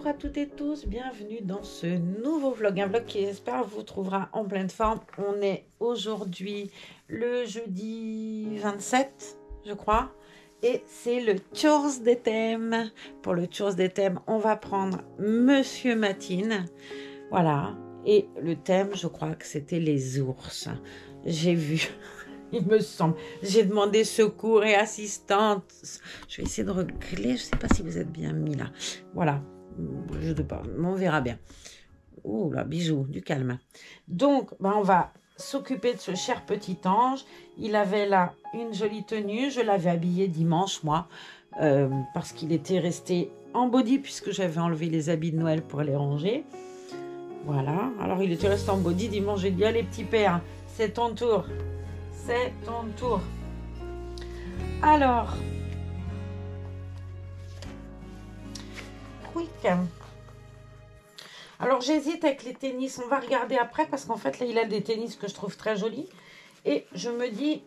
Bonjour à toutes et tous, bienvenue dans ce nouveau vlog, un vlog qui j'espère vous trouvera en pleine forme. On est aujourd'hui le jeudi 27, je crois, et c'est le tours des thèmes. Pour le tours des thèmes, on va prendre Monsieur Matine, voilà, et le thème, je crois que c'était les ours. J'ai vu... Il me semble. J'ai demandé secours et assistante. Je vais essayer de régler. Je ne sais pas si vous êtes bien mis là. Voilà. Je ne sais pas. On verra bien. Oh là, bisous, du calme. Donc, on va s'occuper de ce cher petit ange. Il avait là une jolie tenue. Je l'avais habillé dimanche, moi, parce qu'il était resté en body puisque j'avais enlevé les habits de Noël pour les ranger. Voilà. Alors, il était resté en body dimanche. J'ai dit, allez, petit père, c'est ton tour. C'est ton tour. Alors, quick. Alors, j'hésite avec les tennis. On va regarder après parce qu'en fait, là, il a des tennis que je trouve très jolis. Et je me dis,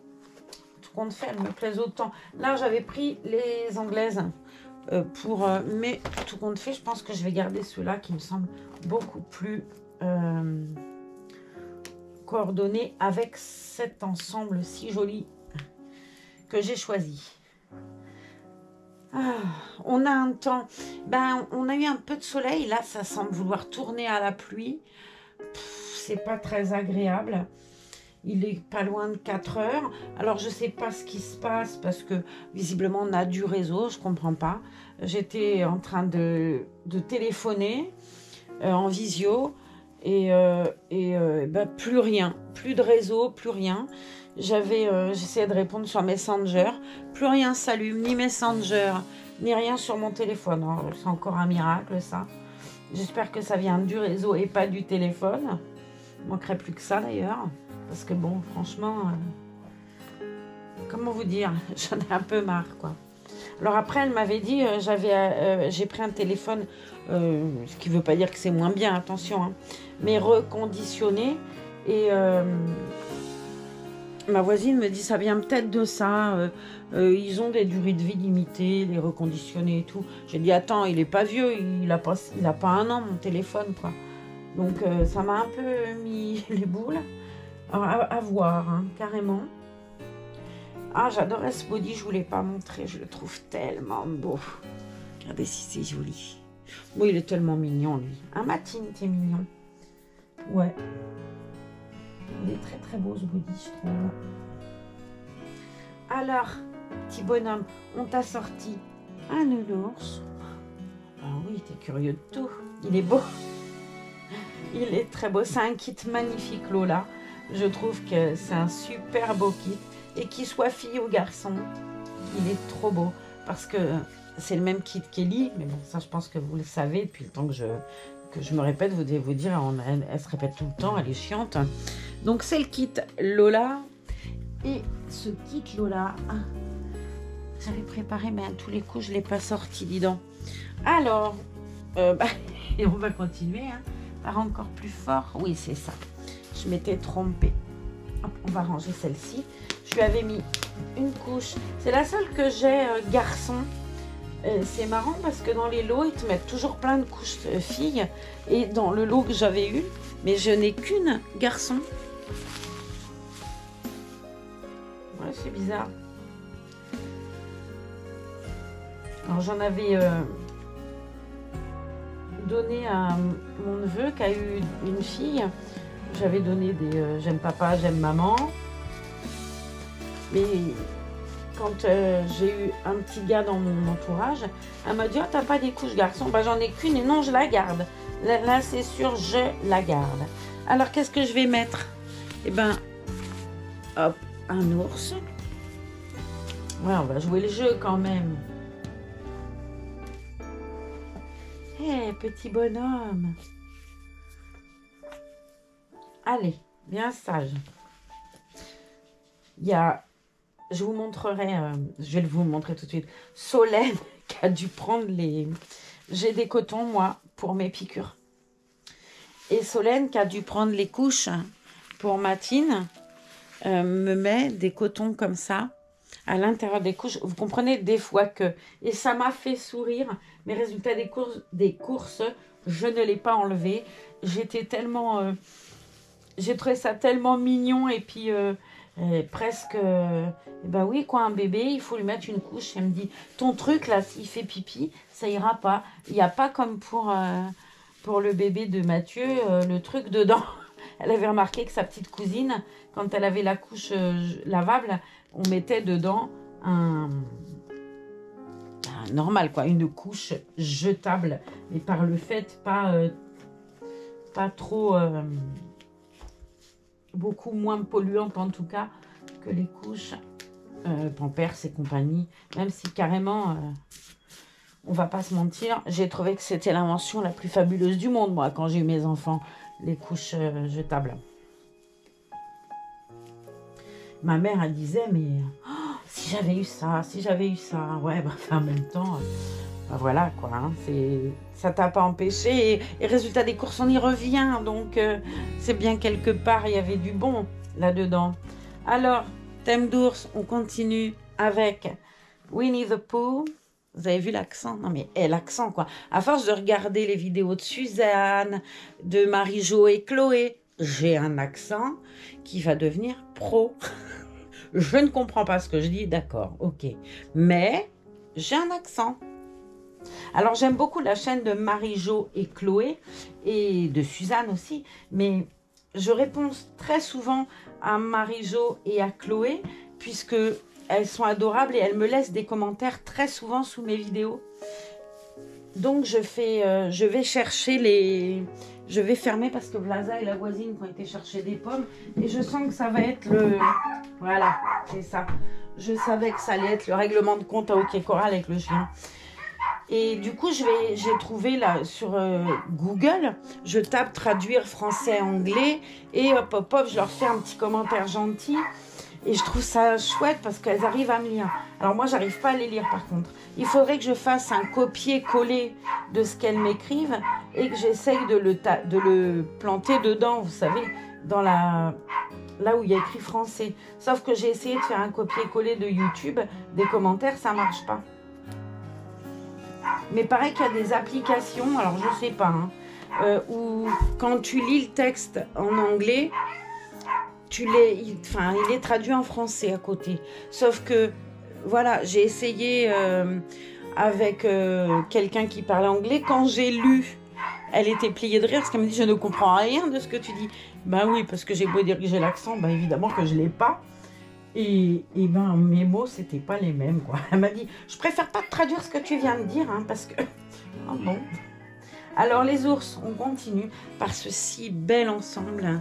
tout compte fait, elles me plaisent autant. Là, j'avais pris les anglaises mais tout compte fait, je pense que je vais garder ceux-là qui me semblent beaucoup plus... coordonnées avec cet ensemble si joli que j'ai choisi. On a un temps, on a eu un peu de soleil, là ça semble vouloir tourner à la pluie, c'est pas très agréable. Il est pas loin de 4 heures, alors je sais pas ce qui se passe parce que visiblement on a du réseau, je comprends pas. J'étais en train de téléphoner en visio. Et plus rien, plus de réseau, plus rien. J'essayais de répondre sur Messenger, plus rien s'allume, ni Messenger, ni rien sur mon téléphone. C'est encore un miracle ça. J'espère que ça vient du réseau et pas du téléphone. Il manquerait plus que ça d'ailleurs, parce que bon, franchement, comment vous dire, j'en ai un peu marre quoi. Alors après, elle m'avait dit, j'ai pris un téléphone, ce qui ne veut pas dire que c'est moins bien, attention, hein, mais reconditionné. Et ma voisine me dit, ça vient peut-être de ça. Ils ont des durées de vie limitées, les reconditionnés et tout. J'ai dit, attends, il n'est pas vieux, il a pas 1 an, mon téléphone, quoi. Donc ça m'a un peu mis les boules. Alors, à voir, hein, carrément. Ah, j'adorais ce body, je ne vous l'ai pas montré, je le trouve tellement beau. Regardez si c'est joli. Bon, il est tellement mignon, lui. Un Matine, t'es mignon. Ouais. Il est très très beau ce body, je trouve. Alors, petit bonhomme, on t'a sorti un nounours. Ah oui, t'es curieux de tout. Il est beau. Il est très beau. C'est un kit magnifique, Lola. Je trouve que c'est un super beau kit. Et qu'il soit fille ou garçon, il est trop beau. Parce que c'est le même kit qu'Ellie. Mais bon, ça, je pense que vous le savez. Depuis le temps que je me répète, vous devez vous dire, elle se répète tout le temps, elle est chiante. Donc, c'est le kit Lola. Et ce kit Lola, j'avais préparé, mais à tous les coups, je ne l'ai pas sorti, dis donc. Alors, et on va continuer, hein, par encore plus fort. Oui, c'est ça. Je m'étais trompée. Hop, on va ranger celle-ci. Je lui avais mis une couche. C'est la seule que j'ai garçon. C'est marrant parce que dans les lots, ils te mettent toujours plein de couches filles. Et dans le lot que j'avais eu, mais je n'ai qu'une garçon. Ouais, c'est bizarre. Alors j'en avais donné à mon neveu qui a eu une fille. J'avais donné des j'aime papa, j'aime maman. Mais quand j'ai eu un petit gars dans mon entourage, elle m'a dit, oh, t'as pas des couches garçons? J'en ai qu'une et non, je la garde. Là c'est sûr, je la garde. Alors, qu'est-ce que je vais mettre? Hop, un ours. Ouais, on va jouer le jeu quand même. Hé, petit bonhomme. Allez, bien sage. Il y a... Je vous montrerai, je vais vous montrer tout de suite, Solène qui a dû prendre les... J'ai des cotons, moi, pour mes piqûres. Et Solène qui a dû prendre les couches pour Matine, me met des cotons comme ça. à l'intérieur des couches. Vous comprenez des fois que... Et ça m'a fait sourire. Mes résultats des courses, je ne l'ai pas enlevé. J'étais tellement... j'ai trouvé ça tellement mignon. Et puis, presque... ben oui, quoi, un bébé, il faut lui mettre une couche. Elle me dit, ton truc, là, s'il fait pipi, ça ira pas. Il n'y a pas comme pour le bébé de Mathieu, le truc dedans. Elle avait remarqué que sa petite cousine, quand elle avait la couche lavable, on mettait dedans un normal, quoi, une couche jetable, mais par le fait pas trop, beaucoup moins polluante en tout cas que les couches Pampers et compagnie, même si carrément, on va pas se mentir, j'ai trouvé que c'était l'invention la plus fabuleuse du monde, moi, quand j'ai eu mes enfants, les couches jetables. Ma mère, elle disait, mais oh, si j'avais eu ça, ouais, bah, en même temps, bah, voilà, quoi, hein, ça t'a pas empêché, et résultat des courses, on y revient, donc c'est bien quelque part, il y avait du bon là-dedans. Alors, thème d'ours, on continue avec Winnie the Pooh. Vous avez vu l'accent? Non mais l'accent quoi. À force de regarder les vidéos de Suzanne, de Marie-Jo et Chloé, j'ai un accent qui va devenir pro. Je ne comprends pas ce que je dis, d'accord, ok. Mais j'ai un accent. Alors j'aime beaucoup la chaîne de Marie-Jo et Chloé et de Suzanne aussi, mais je réponds très souvent à Marie-Jo et à Chloé puisque elles sont adorables et elles me laissent des commentaires très souvent sous mes vidéos. Donc je vais chercher les... Je vais fermer parce que Vlaza et la voisine ont été chercher des pommes. Et je sens que ça va être le... Voilà, c'est ça. Je savais que ça allait être le règlement de compte à OK Coral avec le chien. Et du coup, j'ai trouvé là sur Google, je tape traduire français-anglais et hop, hop, hop, je leur fais un petit commentaire gentil. Et je trouve ça chouette parce qu'elles arrivent à me lire. Alors moi, j'arrive pas à les lire par contre. Il faudrait que je fasse un copier-coller de ce qu'elles m'écrivent et que j'essaye de le planter dedans, vous savez, dans là où il y a écrit français. Sauf que j'ai essayé de faire un copier-coller de YouTube, des commentaires, ça marche pas. Mais pareil qu'il y a des applications, alors je sais pas, hein, où quand tu lis le texte en anglais... il est traduit en français à côté. Sauf que, voilà, j'ai essayé avec quelqu'un qui parlait anglais. Quand j'ai lu, elle était pliée de rire parce qu'elle me dit, je ne comprends rien de ce que tu dis. Ben oui, parce que j'ai beau dire que j'ai l'accent, ben évidemment que je ne l'ai pas. Et ben mes mots, c'était pas les mêmes, quoi. Elle m'a dit, je préfère pas te traduire ce que tu viens de dire, hein, parce que... Oh bon. Alors les ours, on continue par ce si bel ensemble.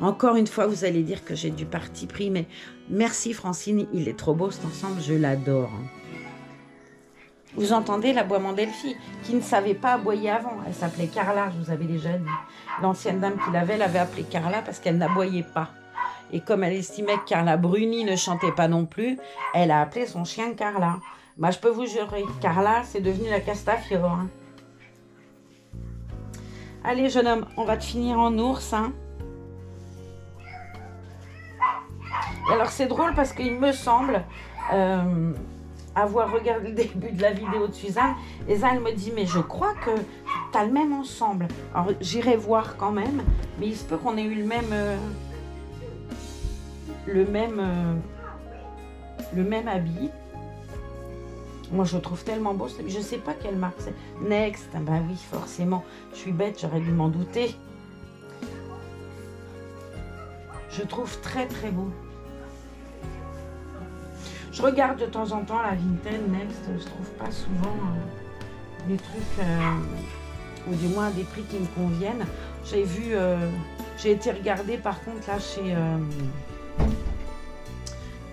Encore une fois, vous allez dire que j'ai du parti pris, mais merci Francine, il est trop beau cet ensemble, je l'adore. Vous entendez l'aboiement d'Elfie, qui ne savait pas aboyer avant. Elle s'appelait Carla, je vous avais déjà dit. L'ancienne dame qui l'avait, l'avait appelée Carla parce qu'elle n'aboyait pas. Et comme elle estimait que Carla Bruni ne chantait pas non plus, elle a appelé son chien Carla. Bah, je peux vous jurer, Carla, c'est devenu la Castafiore. Hein. Allez, jeune homme, on va te finir en ours, hein. Alors c'est drôle parce qu'il me semble avoir regardé le début de la vidéo de Suzanne et ça elle me dit mais je crois que tu as le même ensemble. Alors j'irai voir quand même, mais il se peut qu'on ait eu le même habit. Moi je le trouve tellement beau, je sais pas quelle marque c'est. Next, bah oui forcément, je suis bête, j'aurais dû m'en douter. Je trouve très très beau. Je regarde de temps en temps la Vinted, Next, je trouve pas souvent des trucs, ou du moins des prix qui me conviennent. J'ai vu, j'ai été regarder par contre là chez,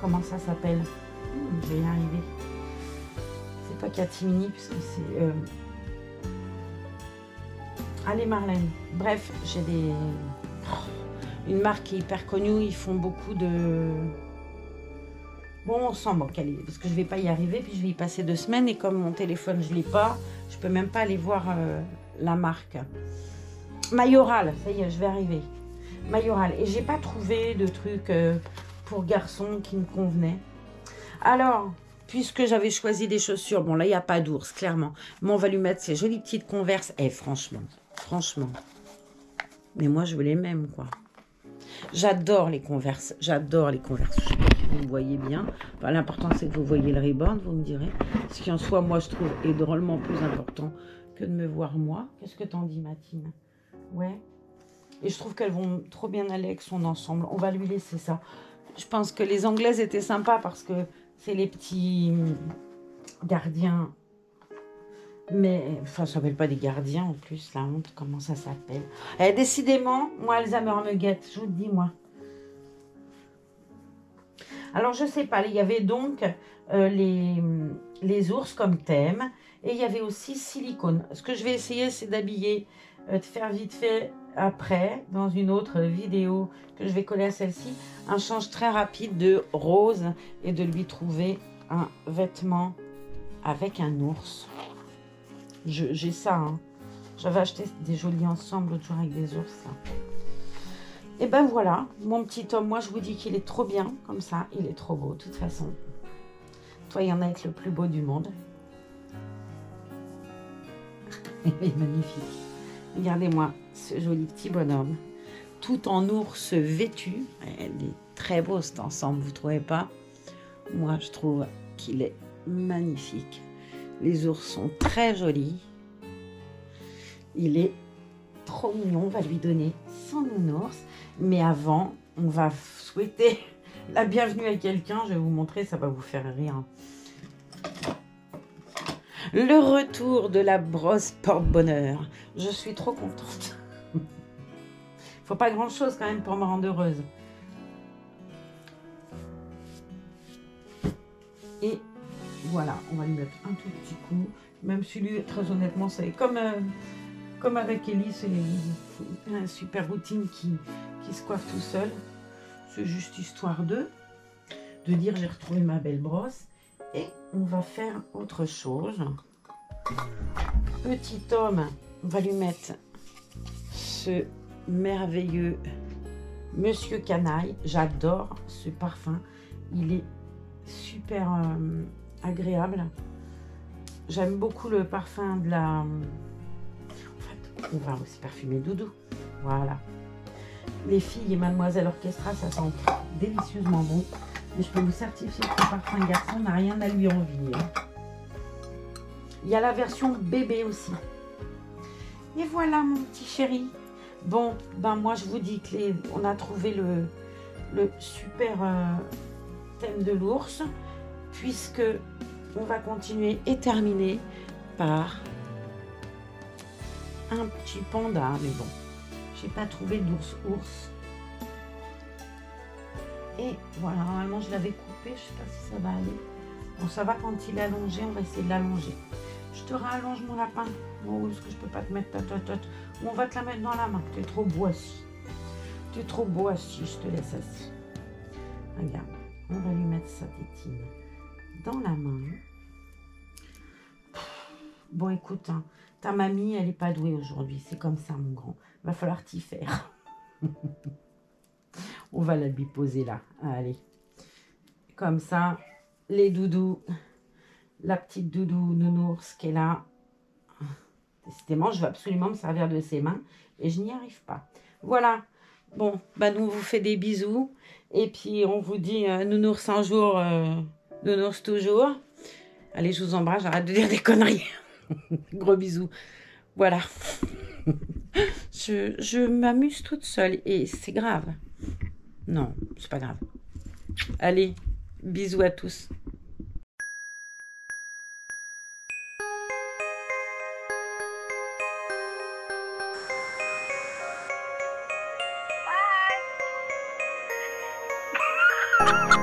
comment ça s'appelle? Je vais y arriver. C'est pas Catimini puisque c'est, allez Marlène. Bref, j'ai une marque qui est hyper connue, ils font beaucoup de... Bon, on sent bon, qu'elle est... parce que je vais pas y arriver, puis je vais y passer 2 semaines, et comme mon téléphone, je l'ai pas, je peux même pas aller voir la marque. Mayoral, ça y est, je vais arriver. Mayoral, et j'ai pas trouvé de truc pour garçons qui me convenait. Alors, puisque j'avais choisi des chaussures, bon là, il n'y a pas d'ours, clairement. Mais on va lui mettre ces jolies petites Converse. Eh, franchement. Mais moi, je veux les mêmes, quoi. J'adore les Converse. Je sais pas si vous me voyez bien. Enfin, l'important, c'est que vous voyez le rebound, vous me direz. Ce qui en soi, moi, je trouve, est drôlement plus important que de me voir moi. Qu'est-ce que t'en dis, Matine? Ouais. Et je trouve qu'elles vont trop bien aller avec son ensemble. On va lui laisser ça. Je pense que les Anglaises étaient sympas parce que c'est les petits gardiens. Mais, enfin, ça s'appelle pas des gardiens en plus, la honte, comment ça s'appelle? Eh, décidément, moi, Alzheimer me guette, je vous le dis, moi. Alors, je sais pas, il y avait donc les ours comme thème, et il y avait aussi silicone. Ce que je vais essayer, c'est d'habiller, de faire vite fait après, dans une autre vidéo que je vais coller à celle-ci, un change très rapide de rose et de lui trouver un vêtement avec un ours. J'ai ça, hein. J'avais acheté des jolis ensembles l'autre jour avec des ours. Là. Et ben voilà, mon petit homme, moi je vous dis qu'il est trop bien, comme ça, il est trop beau, de toute façon. Toi, il y en a avec le plus beau du monde. Il est magnifique. Regardez-moi ce joli petit bonhomme, tout en ours vêtu. Il est très beau cet ensemble, vous trouvez pas? Moi, je trouve qu'il est magnifique. Les ours sont très jolis. Il est trop mignon. On va lui donner son nounours. Mais avant, on va souhaiter la bienvenue à quelqu'un. Je vais vous montrer, ça va vous faire rire. Le retour de la brosse porte-bonheur. Je suis trop contente. Faut pas grand-chose quand même pour me rendre heureuse. Et voilà, on va lui mettre un tout petit coup. Même si lui, très honnêtement, c'est comme avec Ellie, c'est une super routine qui se coiffe tout seul. C'est juste histoire de dire j'ai retrouvé ma belle brosse. Et on va faire autre chose. Petit homme, on va lui mettre ce merveilleux Monsieur Canaille. J'adore ce parfum. Il est super agréable. J'aime beaucoup le parfum de la... En fait, on va aussi parfumer Doudou. Voilà. Les filles et Mademoiselle Orchestra, ça sent délicieusement bon. Mais je peux vous certifier que le parfum garçon n'a rien à lui envier. Il y a la version bébé aussi. Et voilà mon petit chéri. Bon, ben moi je vous dis que on a trouvé le super thème de l'ours. Puisque on va continuer et terminer par un petit panda. Mais bon, j'ai pas trouvé d'ours. Et voilà, normalement je l'avais coupé, je sais pas si ça va aller. Bon, ça va quand il est allongé, on va essayer de l'allonger. Je te rallonge mon lapin. Bon, où est-ce que je peux pas te mettre ta totote? Ou on va te la mettre dans la main. Tu es trop beau assis. Tu es trop beau assis, je te laisse assis. Regarde, on va lui mettre sa tétine dans la main. Bon, écoute, hein, ta mamie, elle est pas douée aujourd'hui. C'est comme ça, mon grand. Va falloir t'y faire. On va la lui poser là. Allez. Comme ça, les doudous. La petite doudou nounours qui est là. Décidément, je veux absolument me servir de ses mains. Et je n'y arrive pas. Voilà. Bon, bah nous, on vous fait des bisous. Et puis, on vous dit nounours un jour, nounours toujours. Allez, je vous embrasse. J'arrête de dire des conneries. Gros bisous. Voilà. Je m'amuse toute seule. Et c'est grave. Non, c'est pas grave. Allez, bisous à tous. Bye.